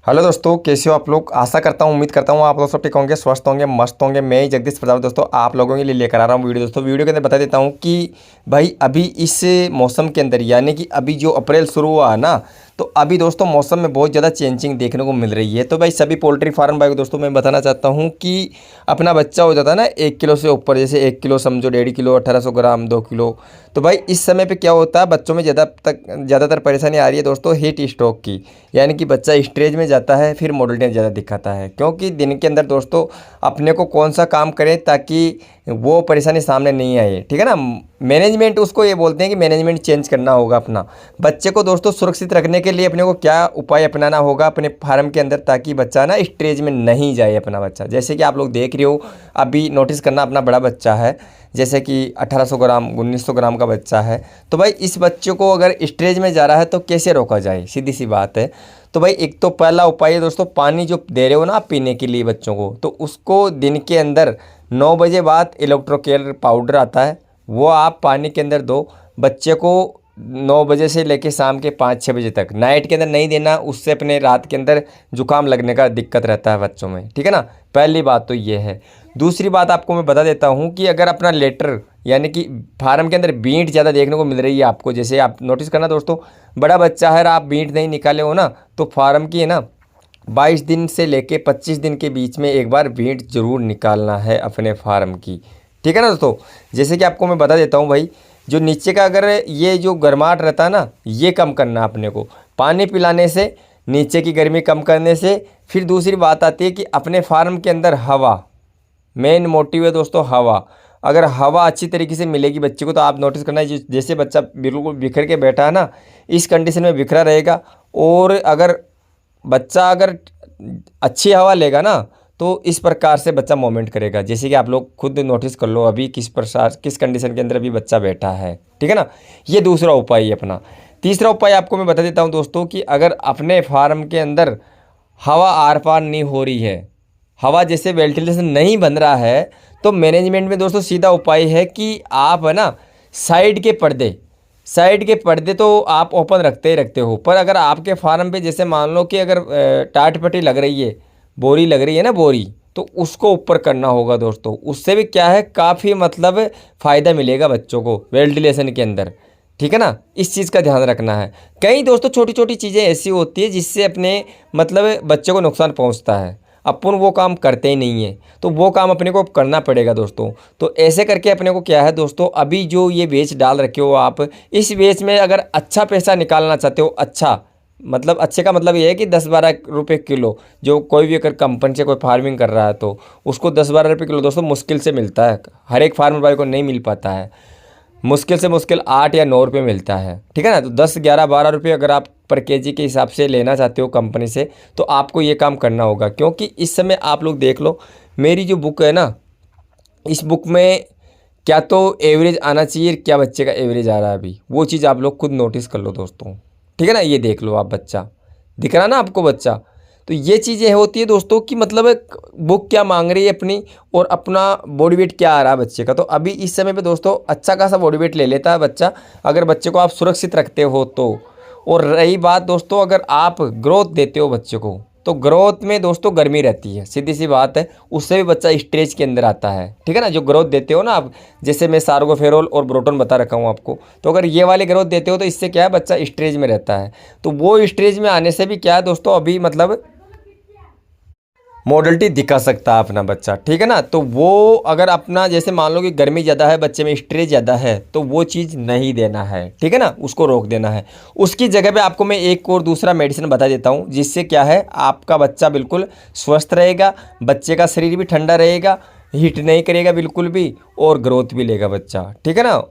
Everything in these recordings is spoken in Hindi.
हेलो दोस्तों, कैसे हो आप लोग। आशा करता हूँ, उम्मीद करता हूँ आप लोग सब ठीक होंगे, स्वस्थ होंगे, मस्त होंगे। मैं ही जगदीश प्रताप दोस्तों आप लोगों के लिए लेकर आ रहा हूँ वीडियो। दोस्तों वीडियो के अंदर बता देता हूँ कि भाई अभी इस मौसम के अंदर यानी कि अभी जो अप्रैल शुरू हुआ है ना, तो अभी दोस्तों मौसम में बहुत ज़्यादा चेंजिंग देखने को मिल रही है। तो भाई सभी पोल्ट्री फार्म भाई को दोस्तों मैं बताना चाहता हूँ कि अपना बच्चा हो जाता है ना 1 किलो से ऊपर, जैसे 1 किलो समझो, 1.5 किलो, 1800 ग्राम, 2 किलो। तो भाई इस समय पे क्या होता है, बच्चों में ज़्यादातर परेशानी आ रही है दोस्तों हीट स्ट्रोक की। यानी कि बच्चा स्टेज में जाता है फिर मॉडलिटी ज़्यादा दिखाता है, क्योंकि दिन के अंदर दोस्तों अपने को कौन सा काम करें ताकि वो परेशानी सामने नहीं आए, ठीक है ना। मैनेजमेंट उसको ये बोलते हैं कि मैनेजमेंट चेंज करना होगा अपना। बच्चे को दोस्तों सुरक्षित रखने के लिए अपने को क्या उपाय अपनाना होगा अपने फार्म के अंदर, ताकि बच्चा ना स्टेज में नहीं जाए अपना बच्चा। जैसे कि आप लोग देख रहे हो, अभी नोटिस करना, अपना बड़ा बच्चा है, जैसे कि 1800 ग्राम 1900 ग्राम का बच्चा है। तो भाई इस बच्चे को अगर स्टेज में जा रहा है तो कैसे रोका जाए, सीधी सी बात है। तो भाई एक तो पहला उपाय है दोस्तों, पानी जो दे रहे हो ना आप पीने के लिए बच्चों को, तो उसको दिन के अंदर 9 बजे बाद इलेक्ट्रोकेयर पाउडर आता है, वो आप पानी के अंदर दो बच्चे को। 9 बजे से लेके शाम के 5-6 बजे तक, नाइट के अंदर नहीं देना, उससे अपने रात के अंदर जुकाम लगने का दिक्कत रहता है बच्चों में, ठीक है ना। पहली बात तो ये है। दूसरी बात आपको मैं बता देता हूँ कि अगर अपना लेटर यानी कि फार्म के अंदर बींट ज़्यादा देखने को मिल रही है आपको, जैसे आप नोटिस करना दोस्तों, बड़ा बच्चा है और आप बींट नहीं निकाले हो ना, तो फार्म की है ना 22 दिन से लेके 25 दिन के बीच में एक बार बींट जरूर निकालना है अपने फार्म की, ठीक है ना दोस्तों। जैसे कि आपको मैं बता देता हूँ भाई, जो नीचे का अगर ये जो गर्माहट रहता है ना, ये कम करना अपने को पानी पिलाने से, नीचे की गर्मी कम करने से। फिर दूसरी बात आती है कि अपने फार्म के अंदर हवा, मेन मोटिव है दोस्तों हवा। अगर हवा अच्छी तरीके से मिलेगी बच्चे को, तो आप नोटिस करना है जैसे बच्चा बिल्कुल बिखर के बैठा है ना, इस कंडीशन में बिखरा रहेगा। और अगर बच्चा अगर अच्छी हवा लेगा ना, तो इस प्रकार से बच्चा मूवमेंट करेगा। जैसे कि आप लोग खुद नोटिस कर लो अभी किस प्रकार किस कंडीशन के अंदर अभी बच्चा बैठा है, ठीक है ना। ये दूसरा उपाय है अपना। तीसरा उपाय आपको मैं बता देता हूँ दोस्तों कि अगर अपने फार्म के अंदर हवा आर पार नहीं हो रही है, हवा जैसे वेंटिलेशन नहीं बन रहा है, तो मैनेजमेंट में दोस्तों सीधा उपाय है कि आप है ना साइड के पर्दे तो आप ओपन रखते ही रखते हो, पर अगर आपके फार्म पे जैसे मान लो कि अगर टाट पट्टी लग रही है, बोरी लग रही है ना बोरी, तो उसको ऊपर करना होगा दोस्तों। उससे भी क्या है, काफ़ी मतलब फ़ायदा मिलेगा बच्चों को वेंटिलेशन के अंदर, ठीक है ना। इस चीज़ का ध्यान रखना है। कई दोस्तों छोटी छोटी चीज़ें ऐसी होती है जिससे अपने मतलब बच्चे को नुकसान पहुंचता है, अपन वो काम करते ही नहीं है, तो वो काम अपने को करना पड़ेगा दोस्तों। तो ऐसे करके अपने को क्या है दोस्तों, अभी जो ये बेच डाल रखे हो आप, इस बेच में अगर अच्छा पैसा निकालना चाहते हो, अच्छा मतलब अच्छे का मतलब ये है कि 10-12 रुपये किलो, जो कोई भी अगर कंपनी से कोई फार्मिंग कर रहा है तो उसको 10-12 रुपये किलो दोस्तों मुश्किल से मिलता है, हर एक फार्मर भाई को नहीं मिल पाता है। मुश्किल से मुश्किल 8 या 9 रुपये मिलता है, ठीक है ना। तो 10-11-12 रुपये अगर आप पर केजी के हिसाब से लेना चाहते हो कंपनी से, तो आपको ये काम करना होगा। क्योंकि इस समय आप लोग देख लो, मेरी जो बुक है ना, इस बुक में क्या तो एवरेज आना चाहिए, क्या बच्चे का एवरेज आ रहा है अभी, वो चीज़ आप लोग खुद नोटिस कर लो दोस्तों, ठीक है ना। ये देख लो आप, बच्चा दिख रहा ना आपको बच्चा। तो ये चीज़ें होती है दोस्तों कि मतलब एक बुक क्या मांग रही है अपनी, और अपना बॉडी वेट क्या आ रहा है बच्चे का। तो अभी इस समय पे दोस्तों अच्छा खासा बॉडी वेट ले लेता है बच्चा, अगर बच्चे को आप सुरक्षित रखते हो तो। और रही बात दोस्तों, अगर आप ग्रोथ देते हो बच्चे को, तो ग्रोथ में दोस्तों गर्मी रहती है, सीधी सी बात है, उससे भी बच्चा स्टेज के अंदर आता है, ठीक है ना। जो ग्रोथ देते हो ना आप, जैसे मैं सार्गोफेरोल और ब्रोटोन बता रखा हूँ आपको, तो अगर ये वाले ग्रोथ देते हो तो इससे क्या है, बच्चा स्टेज में रहता है। तो वो स्टेज में आने से भी क्या है दोस्तों, अभी मतलब मॉडलिटी दिखा सकता है अपना बच्चा, ठीक है ना। तो वो अगर अपना जैसे मान लो कि गर्मी ज़्यादा है, बच्चे में स्ट्रेस ज़्यादा है, तो वो चीज़ नहीं देना है, ठीक है ना, उसको रोक देना है। उसकी जगह पे आपको मैं एक और दूसरा मेडिसिन बता देता हूँ, जिससे क्या है आपका बच्चा बिल्कुल स्वस्थ रहेगा, बच्चे का शरीर भी ठंडा रहेगा, हीट नहीं करेगा बिल्कुल भी, और ग्रोथ भी लेगा बच्चा, ठीक है ना।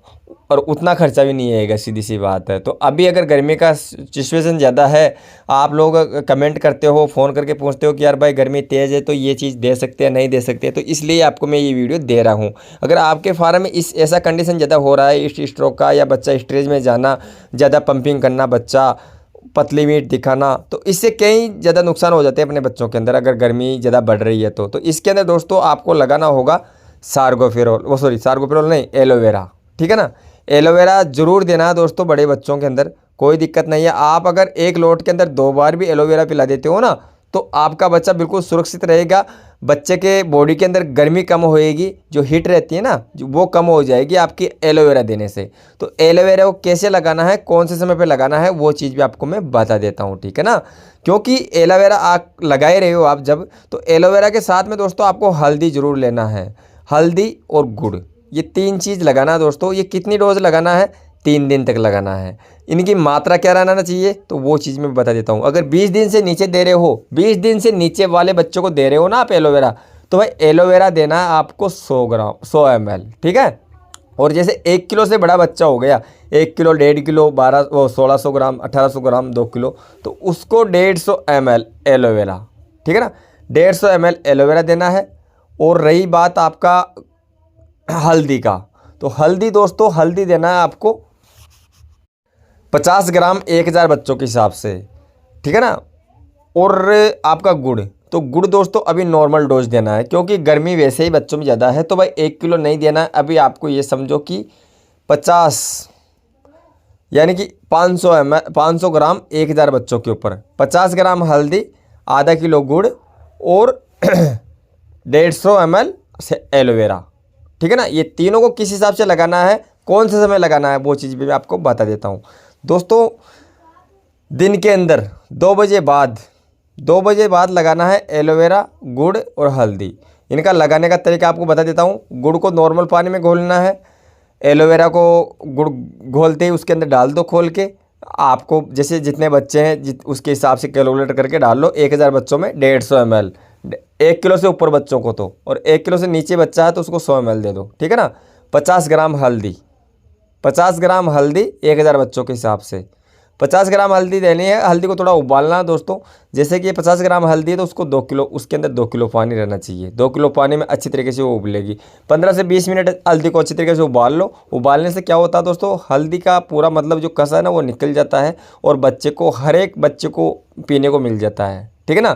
और उतना खर्चा भी नहीं आएगा, सीधी सी बात है। तो अभी अगर गर्मी का सिचुएशन ज़्यादा है, आप लोग कमेंट करते हो, फ़ोन करके पूछते हो कि यार भाई गर्मी तेज़ है तो ये चीज़ दे सकते हैं नहीं दे सकते, तो इसलिए आपको मैं ये वीडियो दे रहा हूँ। अगर आपके फार्म में इस ऐसा कंडीशन ज़्यादा हो रहा है, इस स्ट्रोक का, या बच्चा स्टेज में जाना, ज़्यादा पंपिंग करना, बच्चा पतली मीट दिखाना, तो इससे कई ज़्यादा नुकसान हो जाते हैं अपने बच्चों के अंदर, अगर गर्मी ज़्यादा बढ़ रही है तो इसके अंदर दोस्तों आपको लगाना होगा सार्गोफेरोल नहीं, एलोवेरा, ठीक है ना। एलोवेरा ज़रूर देना है दोस्तों बड़े बच्चों के अंदर, कोई दिक्कत नहीं है। आप अगर एक लोट के अंदर 2 बार भी एलोवेरा पिला देते हो ना, तो आपका बच्चा बिल्कुल सुरक्षित रहेगा। बच्चे के बॉडी के अंदर गर्मी कम होएगी, जो हीट रहती है ना वो कम हो जाएगी आपकी एलोवेरा देने से। तो एलोवेरा को कैसे लगाना है, कौन से समय पे लगाना है, वो चीज़ भी आपको मैं बता देता हूँ, ठीक है ना। क्योंकि एलोवेरा आप लगाए रहे हो आप जब, तो एलोवेरा के साथ में दोस्तों आपको हल्दी ज़रूर लेना है। हल्दी और गुड़, ये 3 चीज़ लगाना है दोस्तों। ये कितनी डोज लगाना है, 3 दिन तक लगाना है। इनकी मात्रा क्या रहना चाहिए, तो वो चीज़ मैं बता देता हूँ। अगर 20 दिन से नीचे दे रहे हो, 20 दिन से नीचे वाले बच्चों को दे रहे हो ना आप एलोवेरा, तो भाई एलोवेरा देना है आपको 100 ml, ठीक है। और जैसे 1 किलो से बड़ा बच्चा हो गया, 1 किलो, 1.5 किलो, 1600 ग्राम, 1800 ग्राम, 2 किलो, तो उसको 150 ml एलोवेरा, ठीक है ना, 150 ml एलोवेरा देना है। और रही बात आपका हल्दी का, तो हल्दी दोस्तों, हल्दी देना है आपको 50 ग्राम 1000 बच्चों के हिसाब से, ठीक है ना। और आपका गुड़, तो गुड़ दोस्तों अभी नॉर्मल डोज देना है, क्योंकि गर्मी वैसे ही बच्चों में ज़्यादा है। तो भाई 1 किलो नहीं देना है अभी, आपको ये समझो कि 50 यानी कि 500 ग्राम 1000 बच्चों के ऊपर 50 ग्राम हल्दी, आधा किलो गुड़ और 150 ml से एलोवेरा, ठीक है ना। ये तीनों को किस हिसाब से लगाना है, कौन से समय लगाना है, वो चीज़ भी मैं आपको बता देता हूँ दोस्तों। दिन के अंदर 2 बजे बाद लगाना है एलोवेरा, गुड़ और हल्दी। इनका लगाने का तरीका आपको बता देता हूँ। गुड़ को नॉर्मल पानी में घोलना है, एलोवेरा को गुड़ घोलते ही उसके अंदर डाल दो खोल के। आपको जैसे जितने बच्चे हैं उसके हिसाब से कैलकुलेट करके डाल लो। 1000 बच्चों में 150 ml, 1 किलो से ऊपर बच्चों को तो, और 1 किलो से नीचे बच्चा है तो उसको 100 ml दे दो, ठीक है ना। 50 ग्राम हल्दी, 50 ग्राम हल्दी 1000 बच्चों के हिसाब से 50 ग्राम हल्दी देनी है। हल्दी को थोड़ा उबालना है दोस्तों। जैसे कि ये 50 ग्राम हल्दी है तो उसको 2 किलो, उसके अंदर 2 किलो पानी रहना चाहिए। 2 किलो पानी में अच्छी तरीके से वो उबलेगी। 15 से 20 मिनट हल्दी को अच्छी तरीके से उबाल लो। उबालने से क्या होता है दोस्तों, हल्दी का पूरा मतलब जो कसा है ना वो निकल जाता है, और बच्चे को, हर एक बच्चे को पीने को मिल जाता है, ठीक है ना।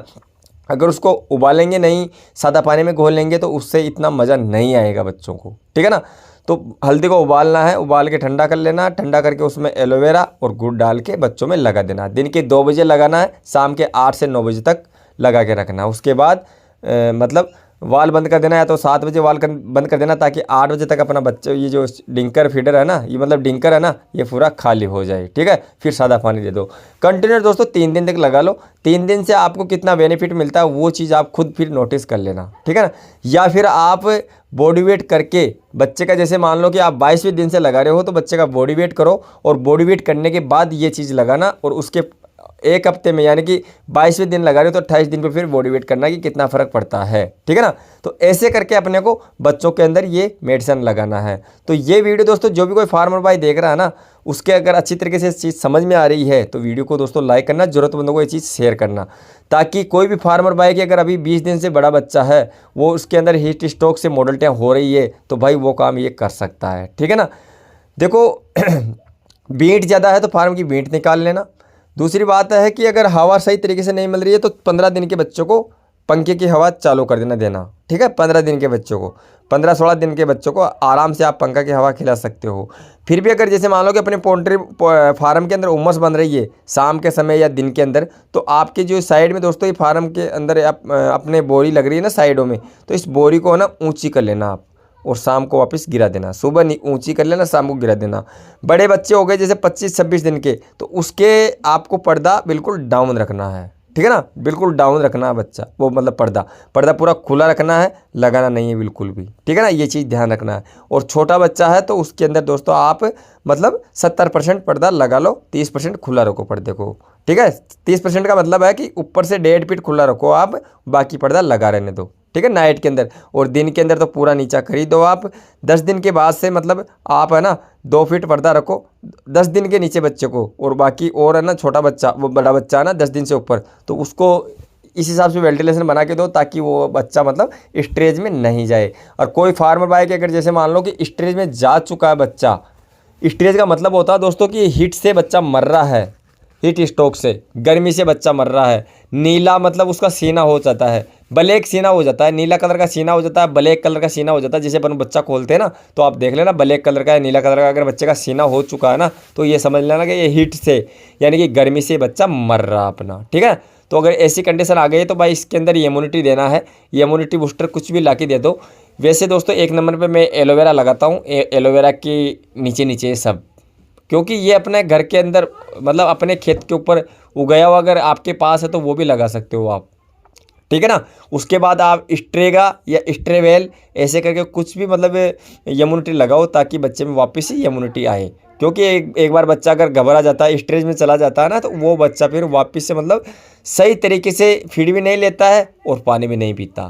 अगर उसको उबालेंगे नहीं, सादा पानी में घोल लेंगे तो उससे इतना मज़ा नहीं आएगा बच्चों को, ठीक है ना। तो हल्दी को उबालना है, उबाल के ठंडा कर लेना, ठंडा करके उसमें एलोवेरा और गुड़ डाल के बच्चों में लगा देना। दिन के 2 बजे लगाना है, शाम के 8 से 9 बजे तक लगा के रखना है। उसके बाद मतलब वाल बंद कर देना है, तो 7 बजे वाल बंद कर देना, ताकि 8 बजे तक अपना बच्चे, ये जो डिंकर फीडर है ना, ये मतलब डिंकर है ना, ये पूरा खाली हो जाए, ठीक है। फिर सादा पानी दे दो। कंटिन्यू दोस्तों 3 दिन तक लगा लो। 3 दिन से आपको कितना बेनिफिट मिलता है वो चीज़ आप खुद फिर नोटिस कर लेना, ठीक है ना। या फिर आप बॉडी वेट करके बच्चे का, जैसे मान लो कि आप 22वें दिन से लगा रहे हो, तो बच्चे का बॉडी वेट करो, और बॉडी वेट करने के बाद ये चीज़ लगाना, और उसके 1 हफ्ते में, यानी कि 22वें दिन लगा रहे हो तो 28 दिन पे फिर बॉडी वेट करना कि कितना फ़र्क पड़ता है, ठीक है ना। तो ऐसे करके अपने को बच्चों के अंदर ये मेडिसिन लगाना है। तो ये वीडियो दोस्तों, जो भी कोई फार्मर भाई देख रहा है ना, उसके अगर अच्छी तरीके से इस चीज़ समझ में आ रही है तो वीडियो को दोस्तों लाइक करना, ज़रूरतमंदों को ये चीज़ शेयर करना, ताकि कोई भी फार्मर भाई की अगर अभी 20 दिन से बड़ा बच्चा है, वो उसके अंदर हीट स्ट्रोक से मोडल्टियाँ हो रही है, तो भाई वो काम ये कर सकता है, ठीक है ना। देखो बीट ज़्यादा है तो फार्म की बीट निकाल लेना। दूसरी बात है कि अगर हवा सही तरीके से नहीं मिल रही है तो 15 दिन के बच्चों को पंखे की हवा चालू कर देना, ठीक है। 15 दिन के बच्चों को, 15-16 दिन के बच्चों को आराम से आप पंखा की हवा खिला सकते हो। फिर भी अगर जैसे मान लो कि अपने पोल्ट्री फार्म के अंदर उमस बन रही है शाम के समय या दिन के अंदर, तो आपके जो साइड में दोस्तों, ये फार्म के अंदर अपने बोरी लग रही है ना साइडों में, तो इस बोरी को ना ऊँची कर लेना आप, और शाम को वापस गिरा देना। सुबह नहीं ऊंची कर लेना, शाम को गिरा देना। बड़े बच्चे हो गए जैसे 25-26 दिन के, तो उसके आपको पर्दा बिल्कुल डाउन रखना है, ठीक है ना। बिल्कुल डाउन रखना है बच्चा, वो मतलब पर्दा पूरा खुला रखना है, लगाना नहीं है बिल्कुल भी, ठीक है ना। ये चीज़ ध्यान रखना है। और छोटा बच्चा है तो उसके अंदर दोस्तों आप मतलब 70% पर्दा लगा लो, 30% खुला रखो पर्दे को, ठीक है। 30% का मतलब है कि ऊपर से 1.5 फीट खुला रखो आप, बाकी पर्दा लगा रहने दो, ठीक है, नाइट के अंदर। और दिन के अंदर तो पूरा नीचा खरीदो आप। 10 दिन के बाद से मतलब आप है ना 2 फीट पर्दा रखो 10 दिन के नीचे बच्चे को, और बाकी और है ना छोटा बच्चा, वो बड़ा बच्चा है ना 10 दिन से ऊपर, तो उसको इस हिसाब से वेंटिलेशन बना के दो, ताकि वो बच्चा मतलब स्टेज में नहीं जाए। और कोई फार्मर भाई के अगर जैसे मान लो कि स्टेज में जा चुका है बच्चा, स्टेज का मतलब होता है दोस्तों कि हीट से बच्चा मर रहा है, हीट स्ट्रोक से, गर्मी से बच्चा मर रहा है। नीला मतलब उसका सीना हो जाता है, ब्लैक सीना हो जाता है, नीला कलर का सीना हो जाता है, ब्लैक कलर का सीना हो जाता है। जैसे अपन बच्चा खोलते हैं ना, तो आप देख लेना ब्लैक कलर का या नीला कलर का अगर बच्चे का सीना हो चुका है ना, तो ये समझ लेना कि ये हीट से, यानी कि गर्मी से बच्चा मर रहा अपना, ठीक है। तो अगर ऐसी कंडीशन आ गई है तो भाई इसके अंदर इम्यूनिटी देना है, इम्यूनिटी बूस्टर कुछ भी ला के दे दो। वैसे दोस्तों 1 नंबर पे मैं एलोवेरा लगाता हूँ, एलोवेरा के नीचे नीचे सब, क्योंकि ये अपने घर के अंदर मतलब अपने खेत के ऊपर उगाया हुआ अगर आपके पास है तो वो भी लगा सकते हो आप, ठीक है ना। उसके बाद आप स्ट्रेगा या स्ट्रेवेल ऐसे करके कुछ भी मतलब इम्यूनिटी लगाओ ताकि बच्चे में वापस ही इम्यूनिटी आए, क्योंकि एक बार बच्चा अगर घबरा जाता है, स्ट्रेस में चला जाता है ना, तो वो बच्चा फिर वापस से मतलब सही तरीके से फीड भी नहीं लेता है और पानी भी नहीं पीता,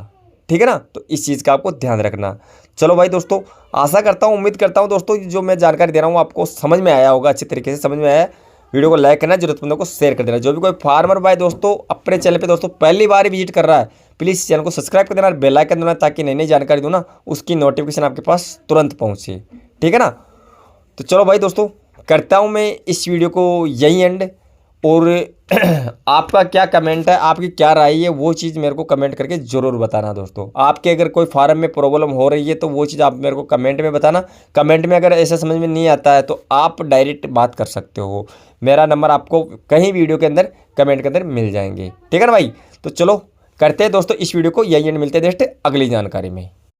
ठीक है ना। तो इस चीज़ का आपको ध्यान रखना। चलो भाई दोस्तों, आशा करता हूँ, उम्मीद करता हूँ दोस्तों जो मैं जानकारी दे रहा हूँ आपको समझ में आया होगा, अच्छी तरीके से समझ में आया। वीडियो को लाइक करना, जरूरतमंदों को शेयर कर देना। जो भी कोई फार्मर भाई दोस्तों अपने चैनल पे दोस्तों पहली बार विजिट कर रहा है, प्लीज़ चैनल को सब्सक्राइब कर देना और बेल आइकन दबाना, ताकि नई नई जानकारी दूँ ना उसकी नोटिफिकेशन आपके पास तुरंत पहुँचे, ठीक है ना। तो चलो भाई दोस्तों, करता हूँ मैं इस वीडियो को यही एंड। और आपका क्या कमेंट है, आपकी क्या राय है, वो चीज़ मेरे को कमेंट करके ज़रूर बताना दोस्तों। आपके अगर कोई फार्म में प्रॉब्लम हो रही है तो वो चीज़ आप मेरे को कमेंट में बताना। कमेंट में अगर ऐसा समझ में नहीं आता है तो आप डायरेक्ट बात कर सकते हो, मेरा नंबर आपको कहीं वीडियो के अंदर कमेंट के अंदर मिल जाएंगे, ठीक है ना भाई। तो चलो करते हैं दोस्तों इस वीडियो को यही एंड, मिलते हैं नेक्स्ट अगली जानकारी में।